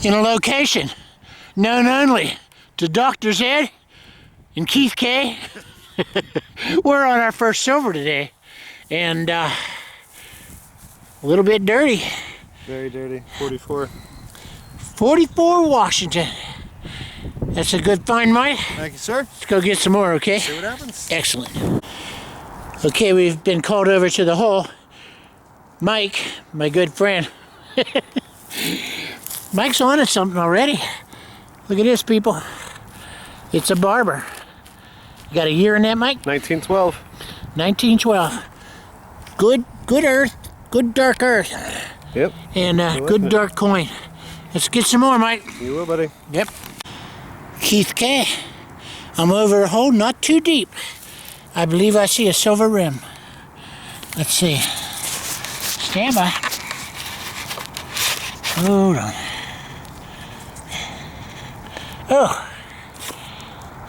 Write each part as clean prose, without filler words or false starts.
in a location known only to Dr. Zed and Keith K. We're on our first silver today, and a little bit dirty. Very dirty. 44. 44 Washington. That's a good find, Mike. Thank you, sir. Let's go get some more, okay? See what happens. Excellent. Okay, we've been called over to the hole. Mike, my good friend. Mike's on to something already. Look at this, people. It's a Barber. You got a year in that, Mike? 1912. 1912. Good earth. Good dark earth. Yep. And good dark coin. Let's get some more, Mike. You will, buddy. Yep. Keith K. I'm over a hole not too deep. I believe I see a silver rim. Let's see. Stand by. Hold on. Oh.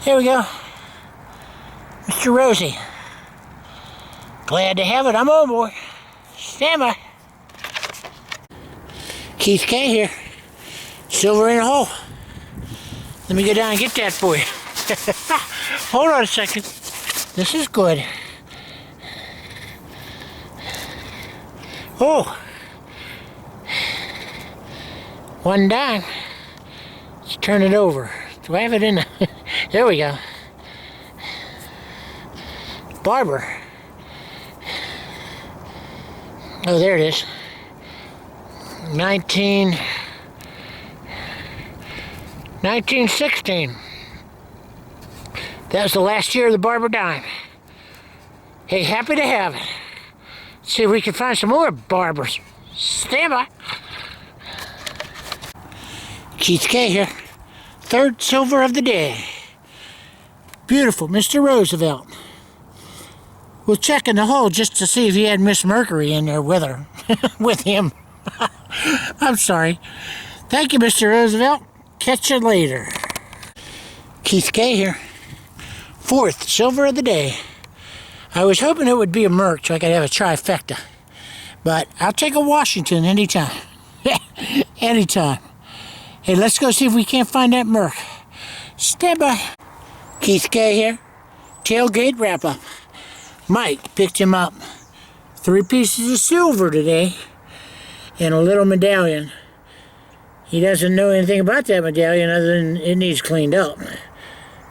Here we go. Mr. Rosie. Glad to have it. I'm on board. Stand by. Keith K here. Silver in a hole. Let me go down and get that for you. Hold on a second. This is good. Oh. One dime. Let's turn it over. Do I have it in the... There we go. Barber. Oh, there it is. 1916. That was the last year of the Barber dime. Hey, happy to have it. Let's see if we can find some more Barbers. Stand by. Keith K here. Third silver of the day. Beautiful, Mr. Roosevelt. We'll check in the hole just to see if he had Miss Mercury in there with her. With him. I'm sorry. Thank you, Mr. Roosevelt. Catch you later. Keith K here. Fourth silver of the day. I was hoping it would be a Merc so I could have a trifecta. But I'll take a Washington anytime. Anytime. Hey, let's go see if we can't find that Merc. Stand by. Keith K here. Tailgate wrap-up. Mike picked him up. 3 pieces of silver today. And a little medallion. He doesn't know anything about that medallion other than it needs cleaned up.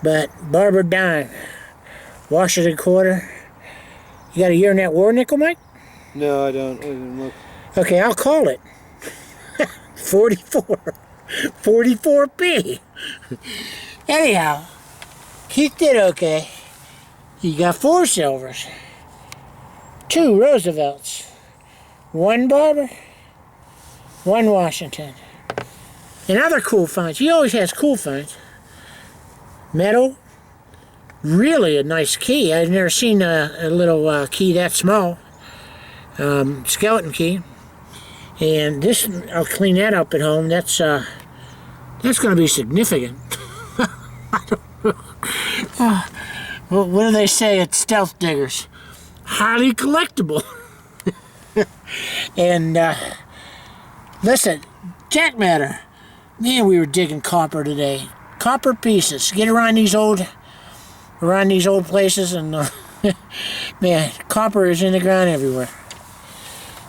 But Barber dime. Washington quarter. You got a year in that war nickel, Mike? No, I don't. I didn't look. Okay, I'll call it. 44. 44p. Anyhow, Keith did okay. He got 4 silvers. 2 Roosevelts. 1 Barber. 1 Washington. And other cool finds. He always has cool finds. Metal. Really a nice key. I've never seen a little key that small. Skeleton key. And this, I'll clean that up at home. That's going to be significant. Well, what do they say at Stealth Diggers? Highly collectible. And listen, Jack Matter. Man, we were digging copper today. Copper pieces. Get around these old places, and man, copper is in the ground everywhere.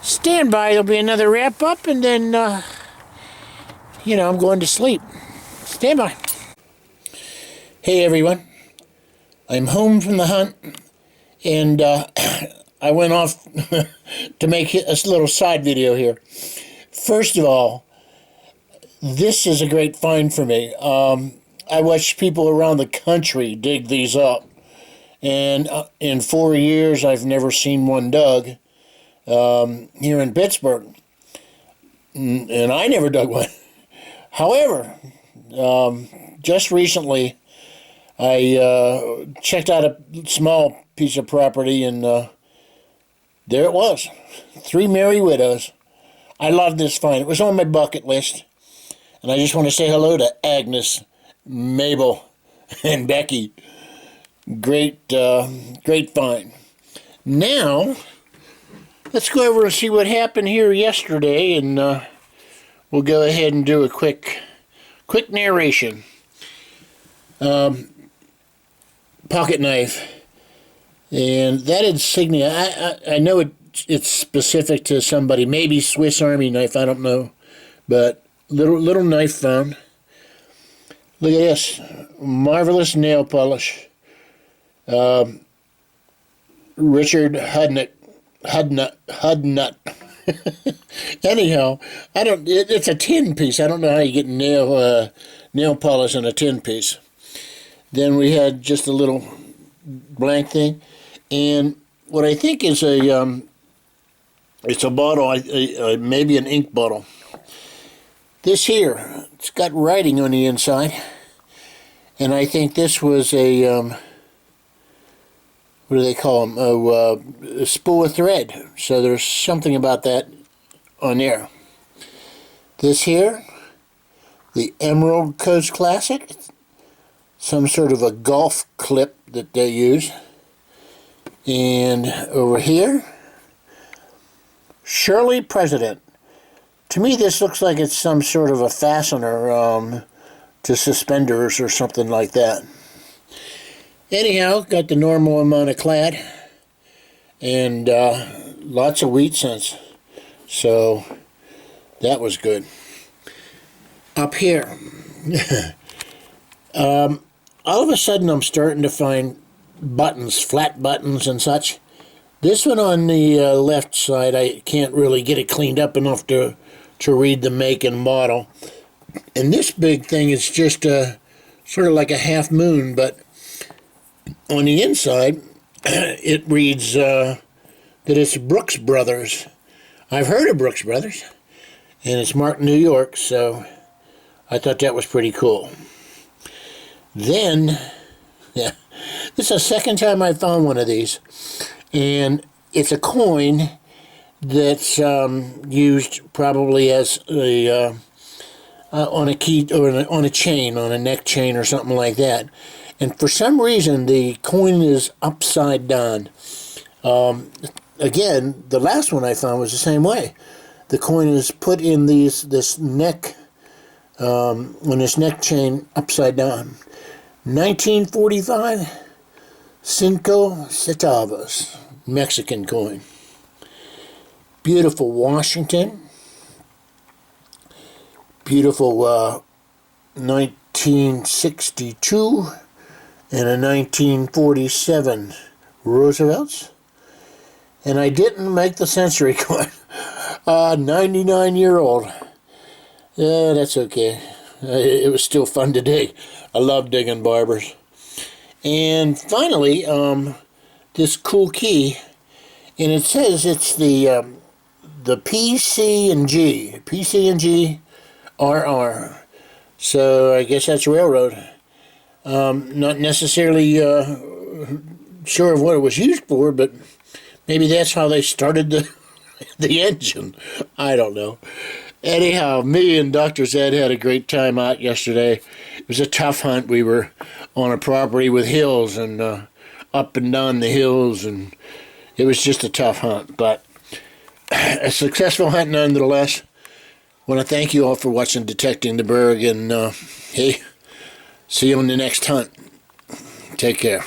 Stand by. There'll be another wrap up, and then I'm going to sleep. Stand by. Hey everyone, I'm home from the hunt, and I went off to make a little side video here. First of all, this is a great find for me. I watched people around the country dig these up, and in 4 years I've never seen one dug here in Pittsburgh, and I never dug one. However, just recently I checked out a small piece of property, and there it was. 3 Merry Widows. I love this find. It was on my bucket list. And I just want to say hello to Agnes, Mabel, and Becky. Great find. Now, let's go over and see what happened here yesterday and we'll go ahead and do a quick narration. Pocket knife, and that insignia, I know it's specific to somebody, maybe Swiss Army knife, I don't know, but little knife found. Look at this, marvelous nail polish. Richard Hudnut. Anyhow, it's a tin piece. I don't know how you get nail polish on a tin piece. Then we had just a little blank thing, and what I think is it's a bottle, maybe an ink bottle. This here, it's got writing on the inside, and I think this was a what do they call them? A spool of thread. So there's something about that on there. This here, the Emerald Coast Classic, some sort of a golf clip that they use. And over here, Shirley President. To me, this looks like it's some sort of a fastener to suspenders or something like that. Anyhow, got the normal amount of clad and lots of wheat cents, so that was good. Up here, all of a sudden I'm starting to find buttons, flat buttons and such. This one on the left side, I can't really get it cleaned up enough to read the make and model. And this big thing is just sort of like a half moon, but on the inside, it reads that it's Brooks Brothers. I've heard of Brooks Brothers, and it's marked New York, so I thought that was pretty cool. Then, yeah, this is the second time I found one of these, and it's a coin that's used probably as a on a key or on a chain, on a neck chain or something like that. And for some reason, the coin is upside down. Again, the last one I found was the same way. The coin is put in this neck, on this neck chain upside down. 1945, Cenco Centavoes, Mexican coin. Beautiful Washington. Beautiful 1962. And a 1947 Roosevelt's. And I didn't make the century coin. 99-year-old. Yeah, that's okay. It was still fun to dig. I love digging Barbers. And finally, this cool key, and it says it's the PC&G RR. So I guess that's railroad. Not necessarily sure of what it was used for, but maybe that's how they started the engine. I don't know. Anyhow, me and Dr. Zed had a great time out yesterday. It was a tough hunt. We were on a property with hills and up and down the hills, and it was just a tough hunt, but a successful hunt nonetheless. I want to thank you all for watching Detecting the Berg, and hey, see you on the next hunt. Take care.